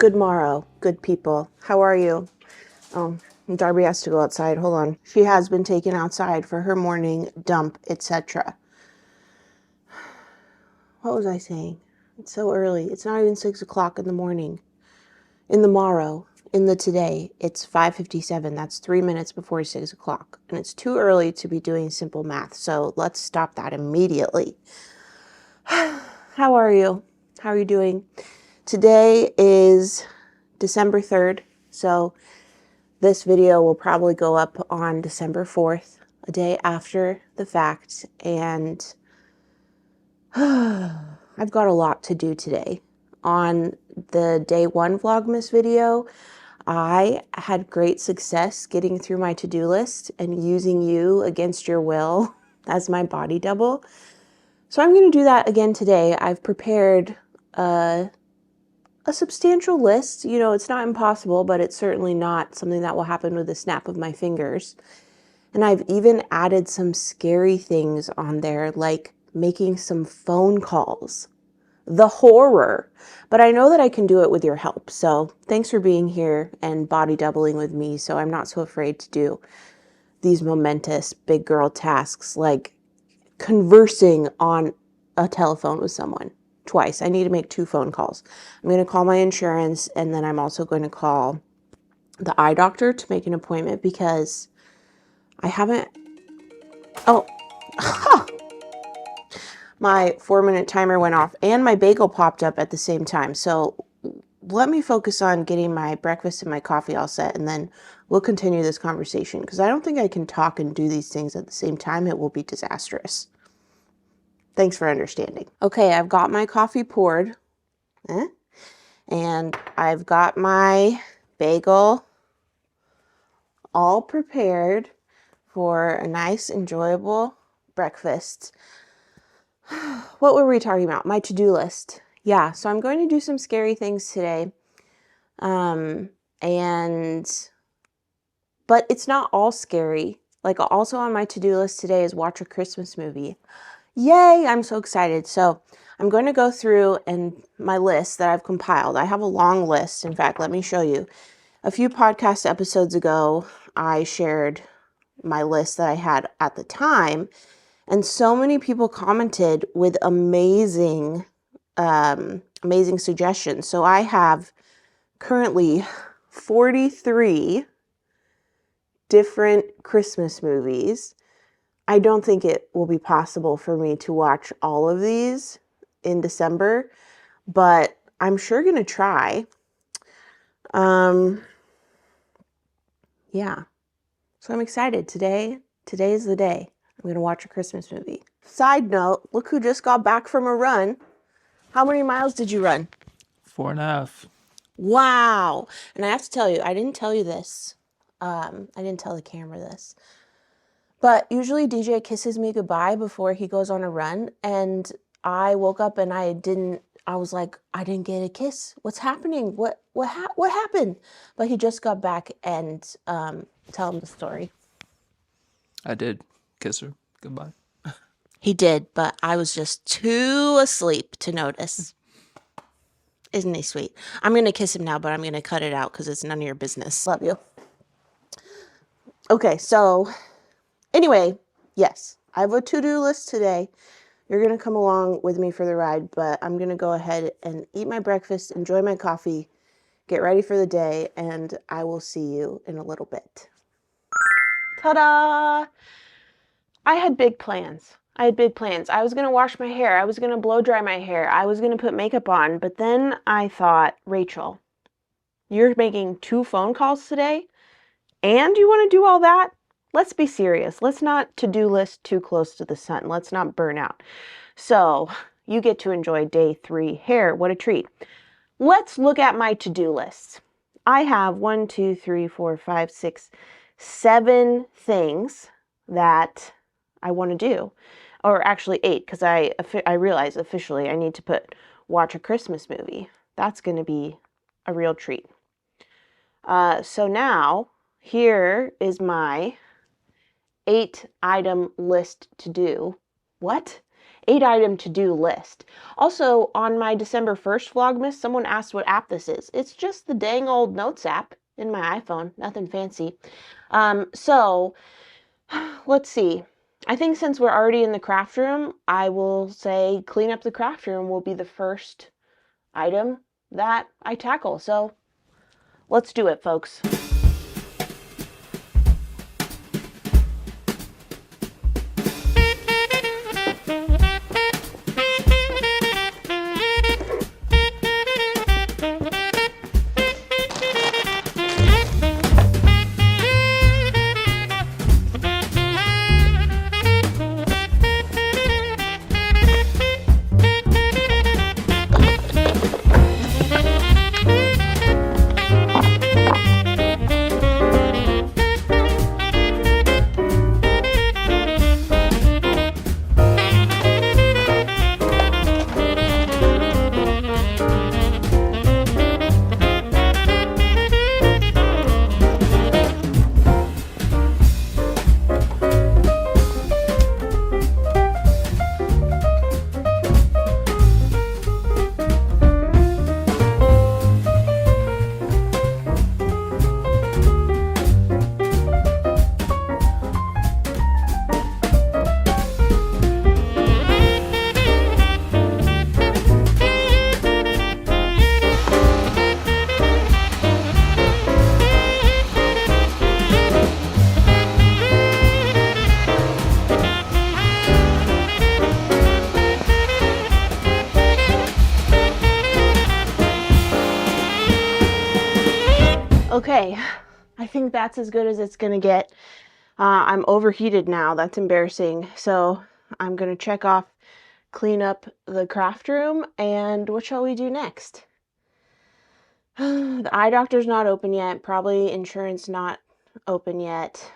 Good morrow, good people. How are you? Oh, Darby has to go outside. Hold on. She has been taken outside for her morning dump, etc. What was I saying? It's so early. It's not even 6 o'clock in the morning. In the morrow, in the today, it's 5:57. That's 3 minutes before 6 o'clock. And it's too early to be doing simple math. So let's stop that immediately. How are you? How are you doing? Today is December 3rd. So this video will probably go up on December 4th, a day after the fact, and I've got a lot to do today. On the day one Vlogmas video, I had great success getting through my to-do list and using you against your will as my body double. So I'm going to do that again today. I've prepared a substantial list. You know, it's not impossible, but it's certainly not something that will happen with a snap of my fingers. And I've even added some scary things on there, like making some phone calls. The horror. But I know that I can do it with your help. So thanks for being here and body doubling with me, so I'm not so afraid to do these momentous big girl tasks like conversing on a telephone with someone. Twice. I need to make 2 phone calls. I'm going to call my insurance, and then I'm also going to call the eye doctor to make an appointment because I haven't... Oh, my 4-minute timer went off and my bagel popped up at the same time. So let me focus on getting my breakfast and my coffee all set, and then we'll continue this conversation because I don't think I can talk and do these things at the same time. It will be disastrous. Thanks for understanding. Okay, I've got my coffee poured, and I've got my bagel all prepared for a nice, enjoyable breakfast. What were we talking about? My to-do list. Yeah, so I'm going to do some scary things today. But it's not all scary. Like, also on my to-do list today is watch a Christmas movie. Yay, I'm so excited. So I'm going to go through and my list that I've compiled. I have a long list. In fact, let me show you. A few podcast episodes ago, I shared my list that I had at the time, and so many people commented with amazing suggestions. So I have currently 43 different Christmas movies. I don't think it will be possible for me to watch all of these in December, but I'm sure going to try. Yeah. So I'm excited. Today is the day. I'm going to watch a Christmas movie. Side note, look who just got back from a run. How many miles did you run? 4.5. Wow. And I have to tell you, I didn't tell you this. I didn't tell the camera this. But usually DJ kisses me goodbye before he goes on a run. And I woke up and I was like, I didn't get a kiss. What's happening? What happened? But he just got back, and tell him the story. I did kiss her goodbye. He did, but I was just too asleep to notice. Isn't he sweet? I'm going to kiss him now, but I'm going to cut it out because it's none of your business. Love you. Okay, so anyway, yes, I have a to-do list today. You're going to come along with me for the ride, but I'm going to go ahead and eat my breakfast, enjoy my coffee, get ready for the day, and I will see you in a little bit. Ta-da! I had big plans. I was going to wash my hair. I was going to blow dry my hair. I was going to put makeup on. But then I thought, Rachel, you're making 2 phone calls today? And you want to do all that? Let's be serious. Let's not to-do list too close to the sun. Let's not burn out. So you get to enjoy day 3 hair. What a treat. Let's look at my to-do list. I have 1, 2, 3, 4, 5, 6, 7 things that I want to do. Or actually 8, because I realize officially I need to watch a Christmas movie. That's going to be a real treat. So now, here is my 8-item list to do. What? 8-item to-do list. Also, on my December 1st Vlogmas, someone asked what app this is. It's just the dang old Notes app in my iPhone, nothing fancy. So, let's see. I think since we're already in the craft room, I will say clean up the craft room will be the first item that I tackle. So, let's do it, folks. Okay, I think that's as good as it's gonna get. I'm overheated now, that's embarrassing. So I'm gonna check off, clean up the craft room, and what shall we do next? The eye doctor's not open yet, probably insurance not open yet.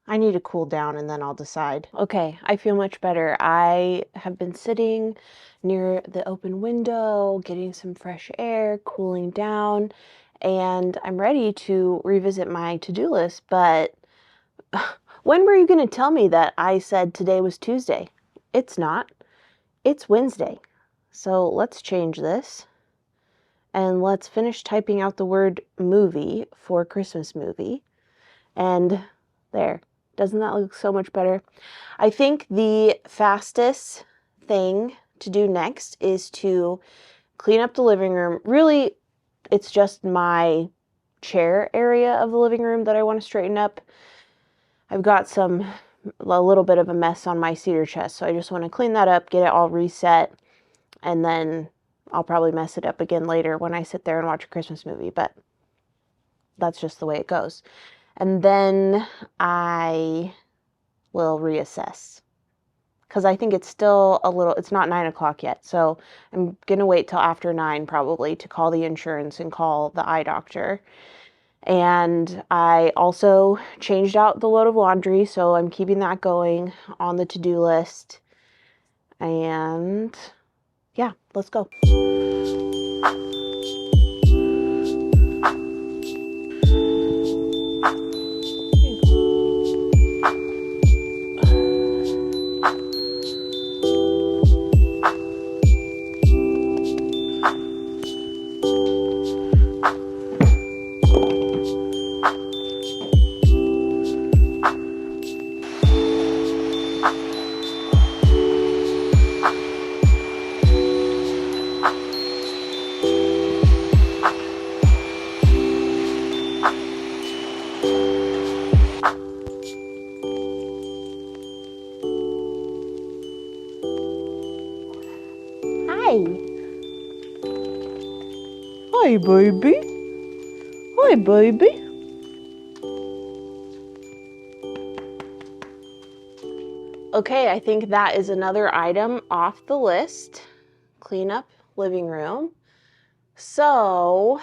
I need to cool down and then I'll decide. Okay, I feel much better. I have been sitting near the open window, getting some fresh air, cooling down, and I'm ready to revisit my to-do list. But when were you going to tell me that I said today was Tuesday? It's not. It's Wednesday. So let's change this. And let's finish typing out the word movie for Christmas movie. And there. Doesn't that look so much better? I think the fastest thing to do next is to clean up the living room. Really, it's just my chair area of the living room that I want to straighten up. I've got a little bit of a mess on my cedar chest, so I just want to clean that up, get it all reset, and then I'll probably mess it up again later when I sit there and watch a Christmas movie, but that's just the way it goes. And then I will reassess because I think it's still it's not 9 o'clock yet. So I'm going to wait till after 9 probably to call the insurance and call the eye doctor. And I also changed out the load of laundry, so I'm keeping that going on the to-do list. And yeah, let's go. Hi, baby. Hi, baby. Okay, I think that is another item off the list. Clean up living room. So,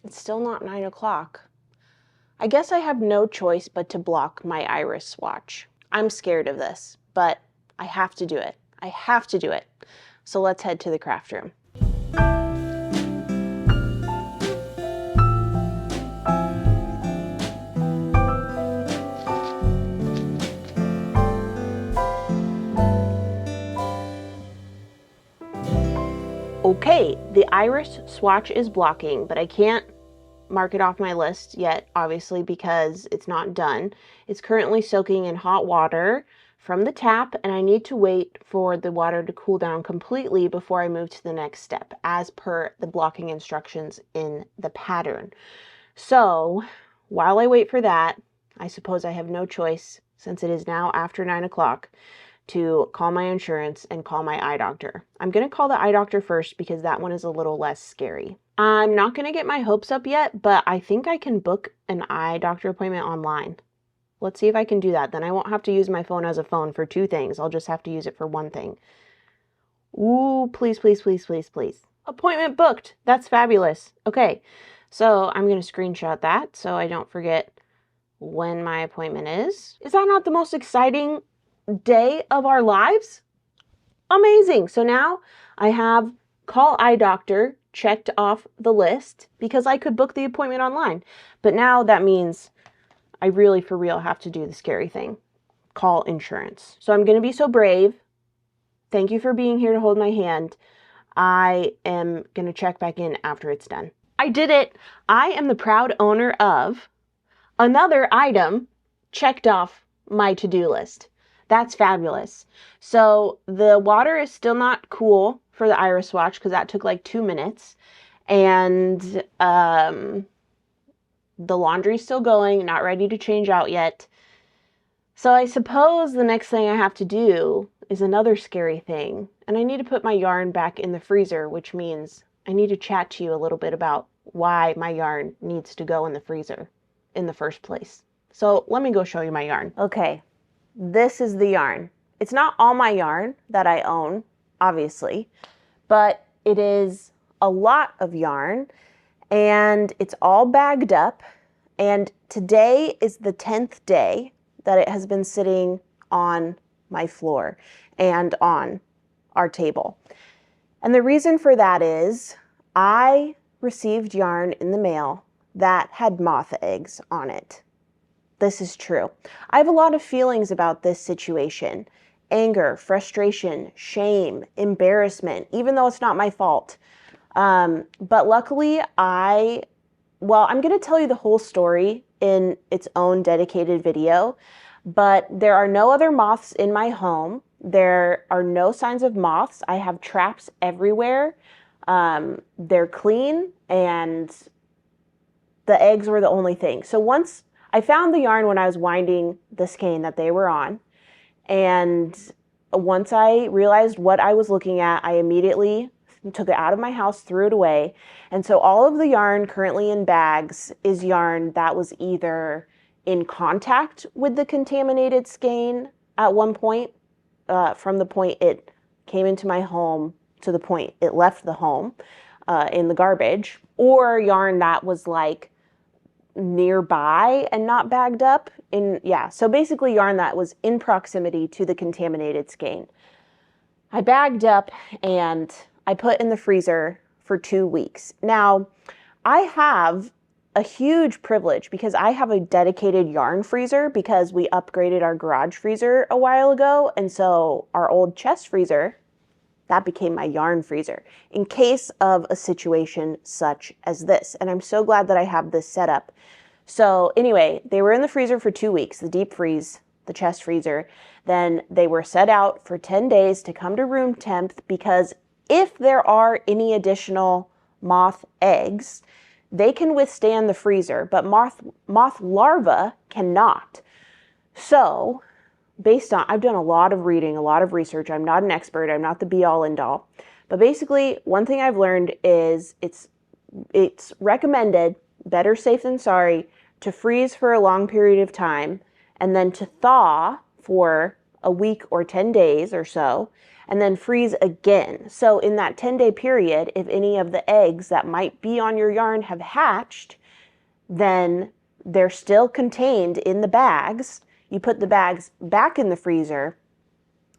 it's still not 9 o'clock. I guess I have no choice but to block my iris swatch. I'm scared of this, but I have to do it. I have to do it. So let's head to the craft room. The iris swatch is blocking, but I can't mark it off my list yet, obviously, because it's not done. It's currently soaking in hot water from the tap, and I need to wait for the water to cool down completely before I move to the next step, as per the blocking instructions in the pattern. So while I wait for that, I suppose I have no choice, since it is now after 9 o'clock, to call my insurance and call my eye doctor. I'm going to call the eye doctor first because that one is a little less scary. I'm not going to get my hopes up yet, but I think I can book an eye doctor appointment online. Let's see if I can do that. Then I won't have to use my phone as a phone for two things. I'll just have to use it for one thing. Ooh, please, please, please, please, please. Appointment booked. That's fabulous. Okay, so I'm going to screenshot that so I don't forget when my appointment is. Is that not the most exciting day of our lives? Amazing. So now I have call eye doctor checked off the list because I could book the appointment online. But now that means I really for real have to do the scary thing. Call insurance. So I'm going to be so brave. Thank you for being here to hold my hand. I am going to check back in after it's done. I did it. I am the proud owner of another item checked off my to-do list. That's fabulous. So the water is still not cool for the iris swatch because that took like 2 minutes. And the laundry's still going, not ready to change out yet. So I suppose the next thing I have to do is another scary thing. And I need to put my yarn back in the freezer, which means I need to chat to you a little bit about why my yarn needs to go in the freezer in the first place. So let me go show you my yarn. Okay, this is the yarn. It's not all my yarn that I own, obviously, but it is a lot of yarn and it's all bagged up. And today is the 10th day that it has been sitting on my floor and on our table. And the reason for that is I received yarn in the mail that had moth eggs on it. This is true. I have a lot of feelings about this situation. Anger, frustration, shame, embarrassment, even though it's not my fault. But luckily I'm going to tell you the whole story in its own dedicated video, but there are no other moths in my home. There are no signs of moths. I have traps everywhere. They're clean and the eggs were the only thing. So once I found the yarn when I was winding the skein that they were on, and once I realized what I was looking at, I immediately took it out of my house, threw it away. And so all of the yarn currently in bags is yarn that was either in contact with the contaminated skein at one point, from the point it came into my home to the point it left the home in the garbage, or yarn that was like nearby and not bagged up so basically yarn that was in proximity to the contaminated skein. I bagged up and I put in the freezer for 2 weeks. Now, I have a huge privilege because I have a dedicated yarn freezer because we upgraded our garage freezer a while ago. And so our old chest freezer, that became my yarn freezer in case of a situation such as this. And I'm so glad that I have this set up. So anyway, they were in the freezer for 2 weeks, the deep freeze, the chest freezer. Then they were set out for 10 days to come to room temp because if there are any additional moth eggs, they can withstand the freezer, but moth larvae cannot. So I've done a lot of reading, a lot of research. I'm not an expert. I'm not the be all end all. But basically, one thing I've learned is it's recommended, better safe than sorry, to freeze for a long period of time and then to thaw for a week or 10 days or so, and then freeze again. So in that 10-day period, if any of the eggs that might be on your yarn have hatched, then they're still contained in the bags. You put the bags back in the freezer,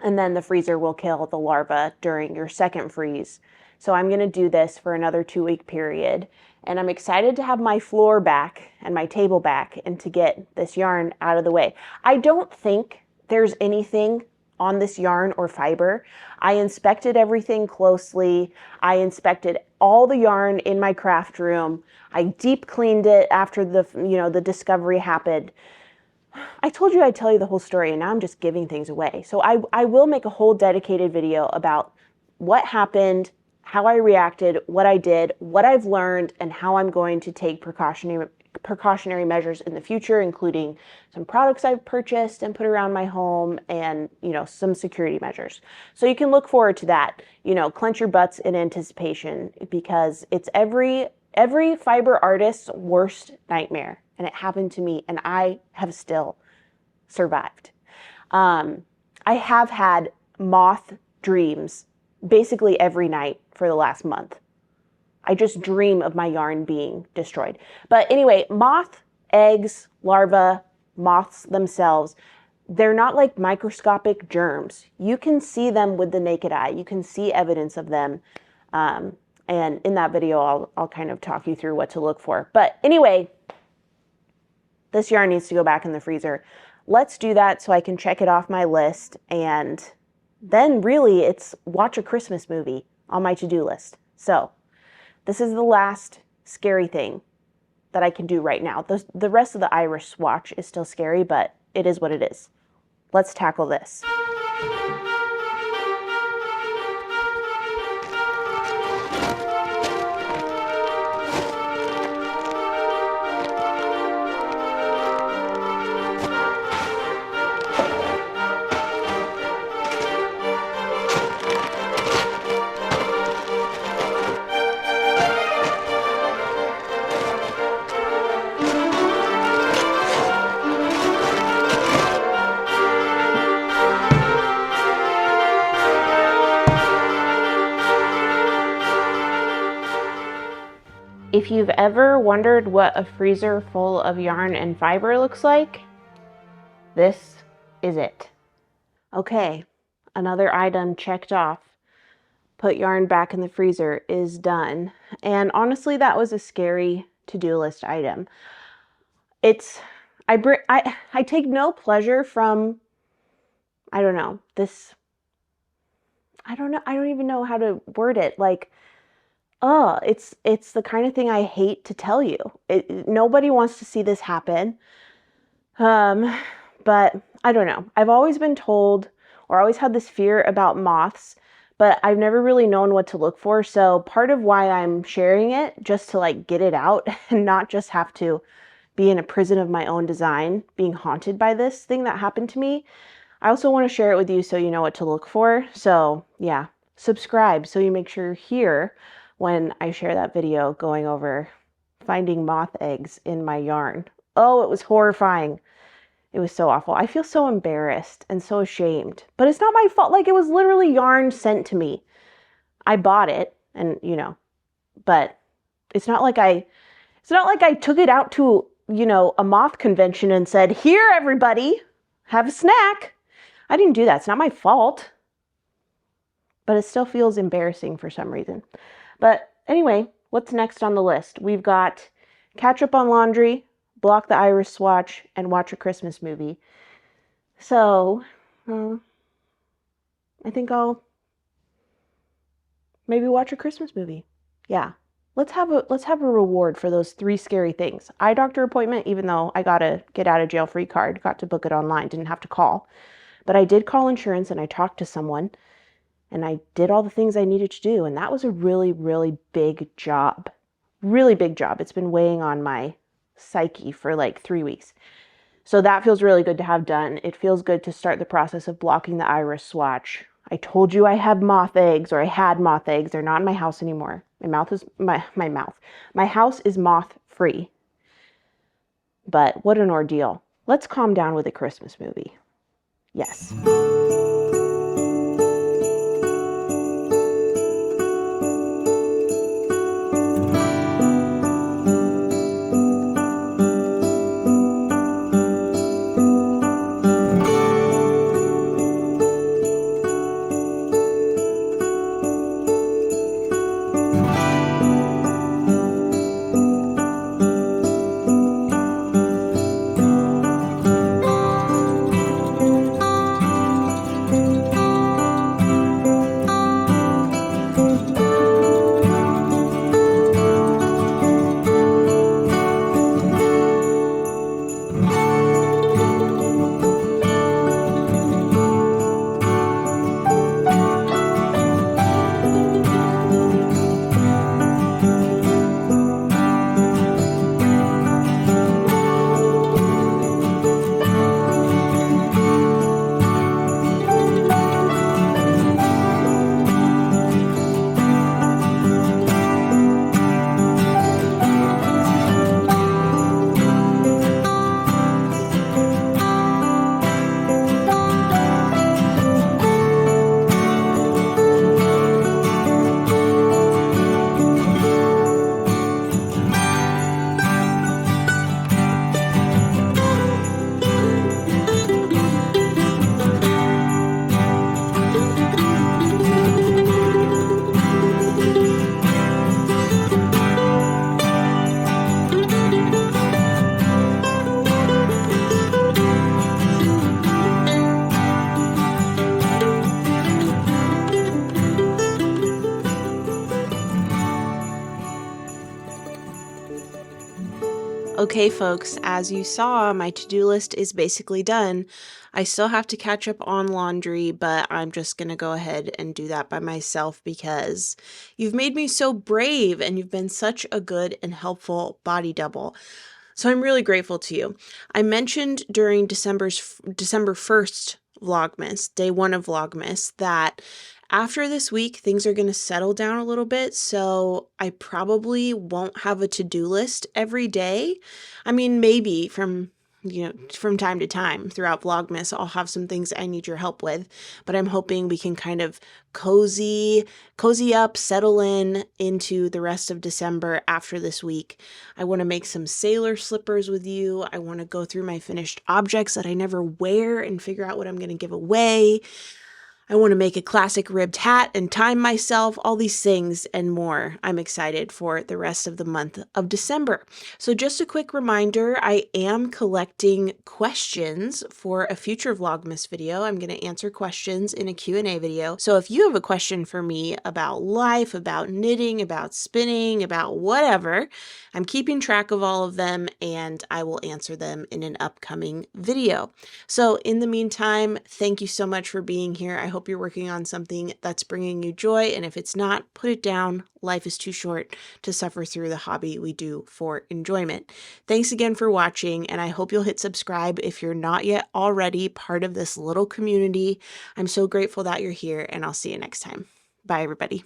and then the freezer will kill the larva during your second freeze. So I'm going to do this for another 2-week period. And I'm excited to have my floor back and my table back and to get this yarn out of the way. I don't think there's anything on this yarn or fiber. I inspected everything closely. I inspected all the yarn in my craft room. I deep cleaned it after the discovery happened. I told you I'd tell you the whole story, and now I'm just giving things away. So I will make a whole dedicated video about what happened, how I reacted, what I did, what I've learned, and how I'm going to take precautionary measures in the future, including some products I've purchased and put around my home, and some security measures. So you can look forward to that. Clench your butts in anticipation, because it's every fiber artist's worst nightmare. And it happened to me, and I have still survived. I have had moth dreams basically every night for the last month. I just dream of my yarn being destroyed. But anyway, moth eggs, larvae, moths themselves, they're not like microscopic germs. You can see them with the naked eye. You can see evidence of them. And in that video, I'll kind of talk you through what to look for. But anyway, this yarn needs to go back in the freezer. Let's do that so I can check it off my list. And then really it's watch a Christmas movie on my to-do list. So this is the last scary thing that I can do right now. The rest of the iris swatch is still scary, but it is what it is. Let's tackle this. If you've ever wondered what a freezer full of yarn and fiber looks like, this is it. Okay, another item checked off. Put yarn back in the freezer is done. And honestly, that was a scary to-do list item. I take no pleasure from, I don't even know how to word it. It's the kind of thing I hate to tell you. Nobody wants to see this happen. But I don't know. I've always been told, or always had this fear about moths, but I've never really known what to look for. So part of why I'm sharing it, just to get it out and not just have to be in a prison of my own design, being haunted by this thing that happened to me. I also want to share it with you so you know what to look for. So yeah, subscribe so you make sure you're here when I share that video going over finding moth eggs in my yarn. Oh, it was horrifying. It was so awful. I feel so embarrassed and so ashamed, but it's not my fault. It was literally yarn sent to me. I bought it and, but it's not like I took it out to, a moth convention and said, "Here, everybody, have a snack." I didn't do that. It's not my fault, but it still feels embarrassing for some reason. But anyway, what's next on the list? We've got catch up on laundry, block the iris swatch, and watch a Christmas movie. So, I think I'll maybe watch a Christmas movie. Yeah. Let's have a reward for those 3 scary things. Eye doctor appointment, even though I got a get out of jail free card, got to book it online, didn't have to call. But I did call insurance and I talked to someone and I did all the things I needed to do. And that was a really, really big job. Really big job. It's been weighing on my psyche for 3 weeks. So that feels really good to have done. It feels good to start the process of blocking the iris swatch. I told you I had moth eggs, or I had moth eggs. They're not in my house anymore. My house is moth free. But what an ordeal. Let's calm down with a Christmas movie. Yes. Okay, folks, as you saw, my to-do list is basically done. I still have to catch up on laundry, but I'm just gonna go ahead and do that by myself because you've made me so brave and you've been such a good and helpful body double. So I'm really grateful to you. I mentioned during December 1st Vlogmas, day one of Vlogmas, that after this week, things are going to settle down a little bit, so I probably won't have a to-do list every day. I mean, maybe from time to time throughout Vlogmas, I'll have some things I need your help with, but I'm hoping we can kind of cozy up, settle into the rest of December after this week. I want to make some sailor slippers with you. I want to go through my finished objects that I never wear and figure out what I'm going to give away. I want to make a classic ribbed hat and time myself, all these things and more. I'm excited for the rest of the month of December. So just a quick reminder, I am collecting questions for a future Vlogmas video. I'm going to answer questions in a Q&A video. So if you have a question for me about life, about knitting, about spinning, about whatever, I'm keeping track of all of them and I will answer them in an upcoming video. So in the meantime, thank you so much for being here. I hope you're working on something that's bringing you joy. And if it's not, put it down. Life is too short to suffer through the hobby we do for enjoyment. Thanks again for watching. And I hope you'll hit subscribe if you're not yet already part of this little community. I'm so grateful that you're here and I'll see you next time. Bye, everybody.